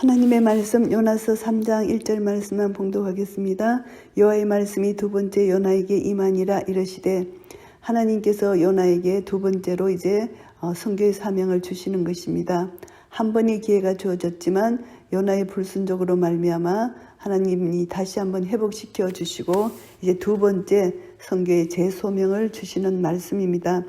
하나님의 말씀 요나서 3장 1절 말씀만 봉독하겠습니다. 여호와의 말씀이 두 번째 요나에게 임하니라 이르시되, 하나님께서 요나에게 두 번째로 이제 선교의 사명을 주시는 것입니다. 한 번의 기회가 주어졌지만 요나의 불순종으로 말미암아 하나님이 다시 한번 회복시켜 주시고 이제 두 번째 선교의 재소명을 주시는 말씀입니다.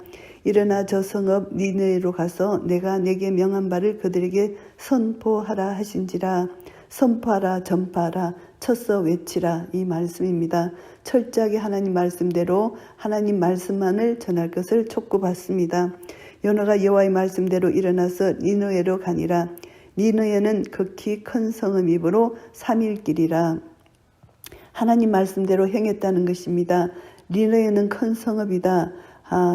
일어나 저 성읍 니느웨로 가서 내가 내게 명한 바를 그들에게 선포하라 하신지라. 선포하라, 전파하라, 쳐서 외치라, 이 말씀입니다. 철저하게 하나님 말씀대로 하나님 말씀만을 전할 것을 촉구받습니다. 요나가 여호와의 말씀대로 일어나서 니느웨로 가니라. 니느웨는 극히 큰 성읍이므로 3일 길이라. 하나님 말씀대로 행했다는 것입니다. 니느웨는 큰 성읍이다.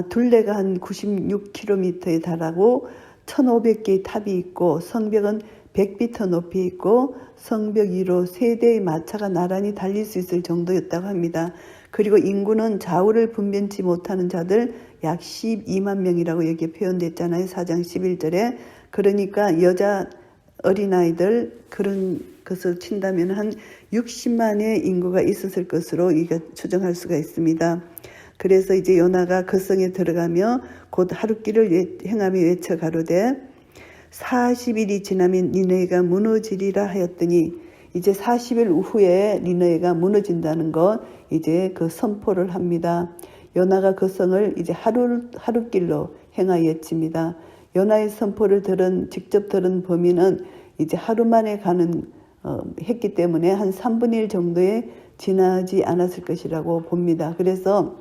둘레가 한 96km에 달하고 1500개의 탑이 있고 성벽은 100m 높이 있고 성벽 위로 3대의 마차가 나란히 달릴 수 있을 정도였다고 합니다. 그리고 인구는 좌우를 분변치 못하는 자들 약 12만 명이라고 여기 표현됐잖아요. 4장 11절에. 그러니까 여자 어린아이들 그런 것을 친다면 한 60만의 인구가 있었을 것으로 추정할 수가 있습니다. 그래서 이제 요나가 그 성에 들어가며 곧 하룻길을 행하며 외쳐 가로되 40일이 지나면 니느웨가 무너지리라 하였더니, 이제 40일 후에 니느웨가 무너진다는 것 이제 그 선포를 합니다. 요나가 그 성을 이제 하룻길로 행하였습니다. 요나의 선포를 직접 들은 범인은 이제 하루 만에 했기 때문에 한 3분의 1 정도에 지나지 않았을 것이라고 봅니다. 그래서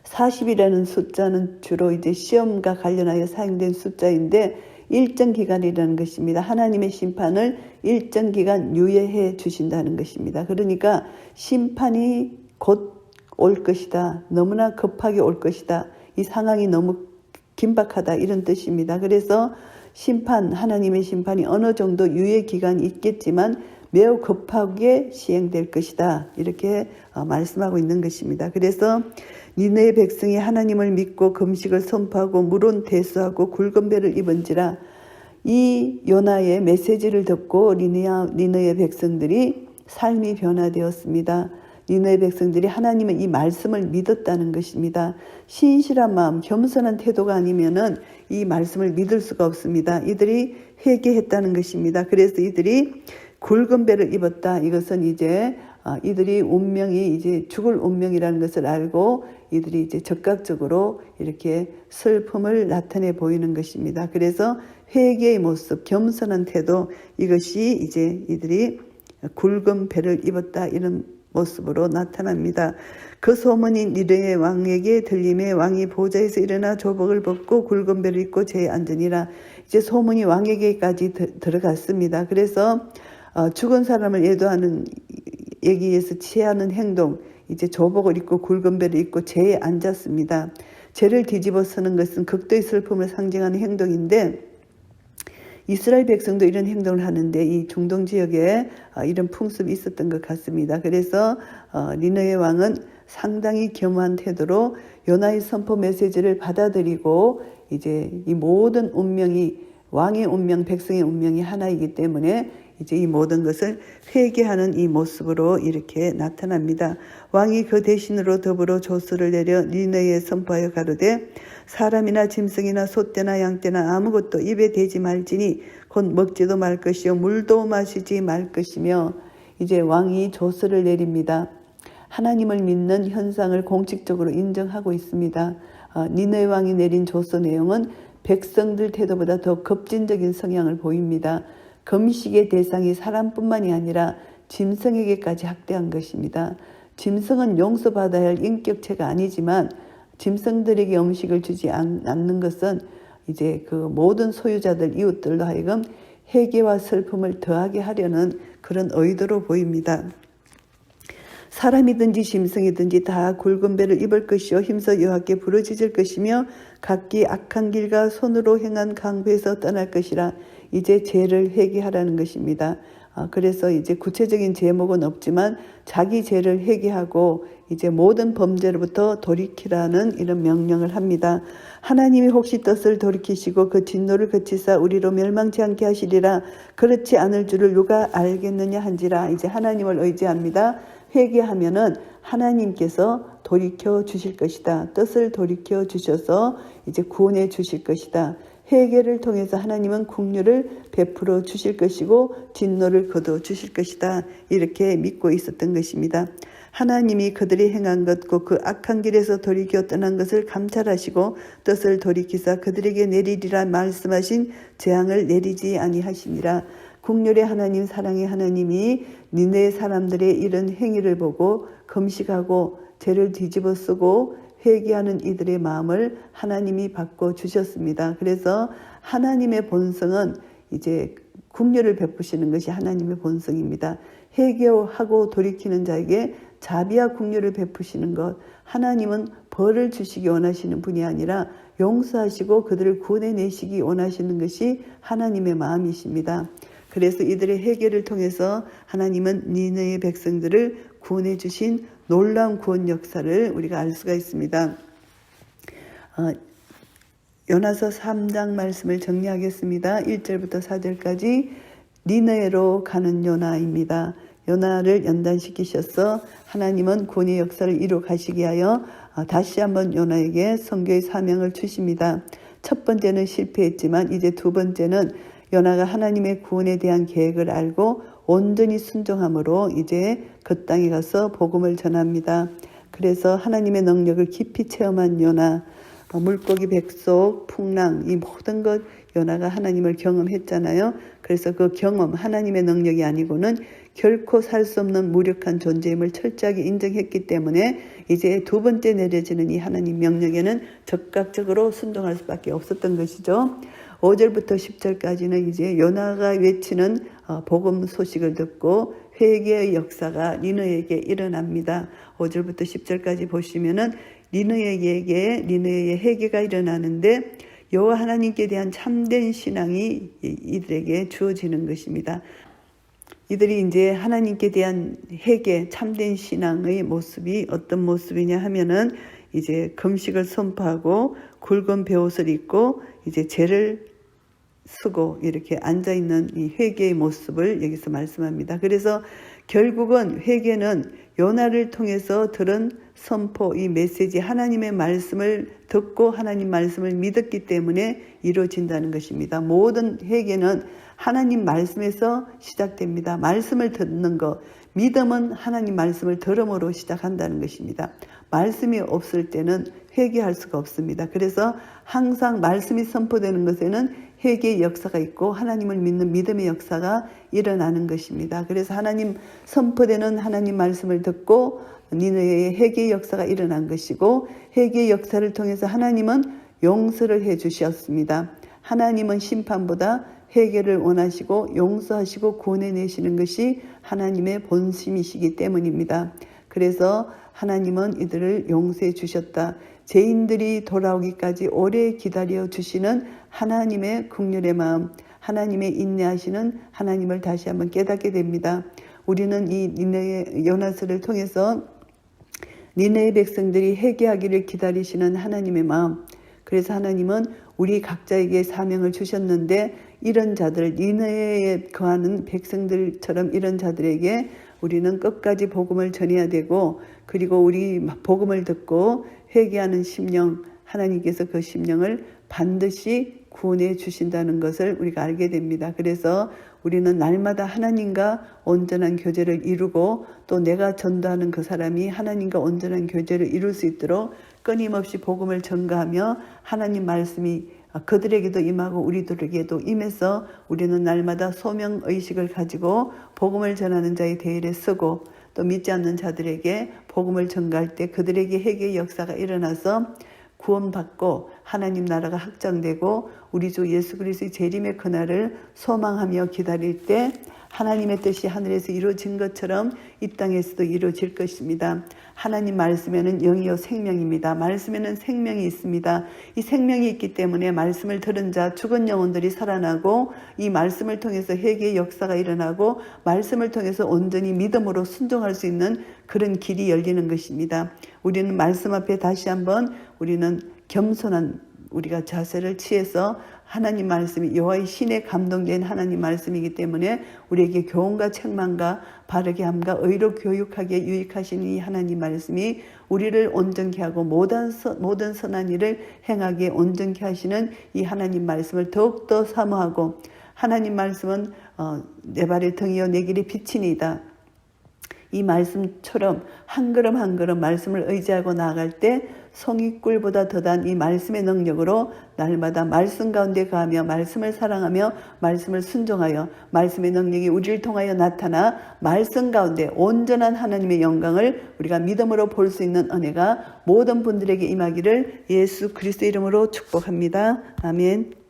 40이라는 숫자는 주로 이제 시험과 관련하여 사용된 숫자인데 일정 기간이라는 것입니다. 하나님의 심판을 일정 기간 유예해 주신다는 것입니다. 그러니까 심판이 곧 올 것이다. 너무나 급하게 올 것이다. 이 상황이 너무 긴박하다, 이런 뜻입니다. 그래서 하나님의 심판이 어느 정도 유예 기간이 있겠지만 매우 급하게 시행될 것이다, 이렇게 말씀하고 있는 것입니다. 그래서 니느웨 백성이 하나님을 믿고 금식을 선포하고 물은 대수하고 굵은 배를 입은지라. 이 요나의 메시지를 듣고 니느웨 백성들이 삶이 변화되었습니다. 니느웨 백성들이 하나님의 이 말씀을 믿었다는 것입니다. 신실한 마음, 겸손한 태도가 아니면은 이 말씀을 믿을 수가 없습니다. 이들이 회개했다는 것입니다. 그래서 이들이 굵은 배를 입었다. 이것은 이제 이들이 운명이 이제 죽을 운명이라는 것을 알고 이들이 이제 적극적으로 이렇게 슬픔을 나타내 보이는 것입니다. 그래서 회개의 모습, 겸손한 태도, 이것이 이제 이들이 굵은 배를 입었다, 이런 모습으로 나타납니다. 그 소문이 니느웨 왕에게 들림에 왕이 보좌에서 일어나 조복을 벗고 굵은 배를 입고 제에 앉으니라. 이제 소문이 왕에게까지 들어갔습니다. 그래서 죽은 사람을 애도하는 얘기에서 취하는 행동, 이제 조복을 입고 굵은 배를 입고 제에 앉았습니다. 제를 뒤집어 쓰는 것은 극도의 슬픔을 상징하는 행동인데, 이스라엘 백성도 이런 행동을 하는데 이 중동 지역에 이런 풍습이 있었던 것 같습니다. 그래서 니느웨 왕은 상당히 겸허한 태도로 요나의 선포 메시지를 받아들이고 이제 이 모든 운명이, 왕의 운명, 백성의 운명이 하나이기 때문에 이제 이 모든 것을 회개하는 이 모습으로 이렇게 나타납니다. 왕이 그 대신으로 더불어 조서를 내려 니느웨에 선포하여 가로되, 사람이나 짐승이나 소떼나 양떼나 아무것도 입에 대지 말지니 곧 먹지도 말 것이요 물도 마시지 말 것이며. 이제 왕이 조서를 내립니다. 하나님을 믿는 현상을 공식적으로 인정하고 있습니다. 니느웨 왕이 내린 조서 내용은 백성들 태도보다 더 급진적인 성향을 보입니다. 금식의 대상이 사람뿐만이 아니라 짐승에게까지 학대한 것입니다. 짐승은 용서받아야 할 인격체가 아니지만 짐승들에게 음식을 주지 않는 것은 이제 그 모든 소유자들, 이웃들로 하여금 회개와 슬픔을 더하게 하려는 그런 의도로 보입니다. 사람이든지 짐승이든지 다 굵은 배를 입을 것이요 힘써 여호와께 부르짖을 것이며 각기 악한 길과 손으로 행한 강부에서 떠날 것이라. 이제 죄를 회개하라는 것입니다. 그래서 이제 구체적인 제목은 없지만 자기 죄를 회개하고 이제 모든 범죄로부터 돌이키라는 이런 명령을 합니다. 하나님이 혹시 뜻을 돌이키시고 그 진노를 그치사 우리로 멸망치 않게 하시리라. 그렇지 않을 줄을 누가 알겠느냐 한지라. 이제 하나님을 의지합니다. 회개하면은 하나님께서 돌이켜 주실 것이다. 뜻을 돌이켜 주셔서 이제 구원해 주실 것이다. 회개를 통해서 하나님은 긍휼을 베풀어 주실 것이고 진노를 거둬 주실 것이다. 이렇게 믿고 있었던 것입니다. 하나님이 그들이 행한 것과 그 악한 길에서 돌이켜 떠난 것을 감찰하시고 뜻을 돌이키사 그들에게 내리리라 말씀하신 재앙을 내리지 아니하시니라. 긍휼의 하나님, 사랑의 하나님이 니네 사람들의 이런 행위를 보고 금식하고 죄를 뒤집어 쓰고 회개하는 이들의 마음을 하나님이 바꿔 주셨습니다. 그래서 하나님의 본성은 이제 긍휼을 베푸시는 것이 하나님의 본성입니다. 회개하고 돌이키는 자에게 자비와 긍휼을 베푸시는 것, 하나님은 벌을 주시기 원하시는 분이 아니라 용서하시고 그들을 구원해내시기 원하시는 것이 하나님의 마음이십니다. 그래서 이들의 회개를 통해서 하나님은 니느의 백성들을 구원해 주신 놀라운 구원 역사를 우리가 알 수가 있습니다. 요나서 3장 말씀을 정리하겠습니다. 1절부터 4절까지 니느웨로 가는 요나입니다. 요나를 연단시키셔서 하나님은 구원의 역사를 이루 가시게 하여 다시 한번 요나에게 선교의 사명을 주십니다. 첫 번째는 실패했지만 이제 두 번째는 요나가 하나님의 구원에 대한 계획을 알고 온전히 순종함으로 이제 그 땅에 가서 복음을 전합니다. 그래서 하나님의 능력을 깊이 체험한 요나, 물고기 뱃속, 풍랑 이 모든 것 요나가 하나님을 경험했잖아요. 그래서 그 경험, 하나님의 능력이 아니고는 결코 살 수 없는 무력한 존재임을 철저하게 인정했기 때문에 이제 두 번째 내려지는 이 하나님 명령에는 적극적으로 순종할 수밖에 없었던 것이죠. 5절부터 10절까지는 이제 요나가 외치는 복음 소식을 듣고 회개의 역사가 니느웨에게 일어납니다. 5절부터 10절까지 보시면은 니느웨의 회개가 일어나는데 여호와 하나님께 대한 참된 신앙이 이들에게 주어지는 것입니다. 이들이 이제 하나님께 대한 회개, 참된 신앙의 모습이 어떤 모습이냐 하면은 이제 금식을 선포하고 굵은 베옷을 입고 이제 죄를 쓰고 이렇게 앉아있는 이 회개의 모습을 여기서 말씀합니다. 그래서 결국은 회개는 요나를 통해서 들은 선포, 이 메시지, 하나님의 말씀을 듣고 하나님 말씀을 믿었기 때문에 이루어진다는 것입니다. 모든 회개는 하나님 말씀에서 시작됩니다. 말씀을 듣는 것, 믿음은 하나님 말씀을 들음으로 시작한다는 것입니다. 말씀이 없을 때는 회개할 수가 없습니다. 그래서 항상 말씀이 선포되는 것에는 회개의 역사가 있고 하나님을 믿는 믿음의 역사가 일어나는 것입니다. 그래서 하나님 선포되는 하나님 말씀을 듣고 니느웨의 회개의 역사가 일어난 것이고 회개의 역사를 통해서 하나님은 용서를 해 주셨습니다. 하나님은 심판보다 회개를 원하시고 용서하시고 구원해내시는 것이 하나님의 본심이시기 때문입니다. 그래서 하나님은 이들을 용서해 주셨다. 죄인들이 돌아오기까지 오래 기다려 주시는 하나님의 긍휼의 마음, 하나님의 인내하시는 하나님을 다시 한번 깨닫게 됩니다. 우리는 이 니느웨 요나서를 통해서 니느웨 백성들이 회개하기를 기다리시는 하나님의 마음, 그래서 하나님은 우리 각자에게 사명을 주셨는데 이런 자들, 니느웨에 거하는 백성들처럼 이런 자들에게 우리는 끝까지 복음을 전해야 되고 그리고 우리 복음을 듣고 회개하는 심령, 하나님께서 그 심령을 반드시 구원해 주신다는 것을 우리가 알게 됩니다. 그래서 우리는 날마다 하나님과 온전한 교제를 이루고 또 내가 전도하는 그 사람이 하나님과 온전한 교제를 이룰 수 있도록 끊임없이 복음을 전가하며 하나님 말씀이 그들에게도 임하고 우리들에게도 임해서 우리는 날마다 소명의식을 가지고 복음을 전하는 자의 대열에 서고 또 믿지 않는 자들에게 복음을 전가할 때 그들에게 회개의 역사가 일어나서 구원받고 하나님 나라가 확장되고 우리 주 예수 그리스도의 재림의 그날을 소망하며 기다릴 때 하나님의 뜻이 하늘에서 이루어진 것처럼 이 땅에서도 이루어질 것입니다. 하나님 말씀에는 영이요 생명입니다. 말씀에는 생명이 있습니다. 이 생명이 있기 때문에 말씀을 들은 자 죽은 영혼들이 살아나고 이 말씀을 통해서 회개의 역사가 일어나고 말씀을 통해서 온전히 믿음으로 순종할 수 있는 그런 길이 열리는 것입니다. 우리는 말씀 앞에 다시 한번 우리는 겸손한 우리가 자세를 취해서 하나님 말씀이 여호와의 신에 감동된 하나님 말씀이기 때문에 우리에게 교훈과 책망과 바르게 함과 의로 교육하게 유익하시는 이 하나님 말씀이 우리를 온전케 하고 모든 선한 일을 행하게 온전케 하시는 이 하나님 말씀을 더욱더 사모하고 하나님 말씀은 내 발의 등이요 내 길의 빛이니이다. 이 말씀처럼 한 걸음 한 걸음 말씀을 의지하고 나아갈 때 송이꿀보다 더단 이 말씀의 능력으로 날마다 말씀 가운데 가며 말씀을 사랑하며 말씀을 순종하여 말씀의 능력이 우리를 통하여 나타나 말씀 가운데 온전한 하나님의 영광을 우리가 믿음으로 볼 수 있는 은혜가 모든 분들에게 임하기를 예수 그리스도 이름으로 축복합니다. 아멘.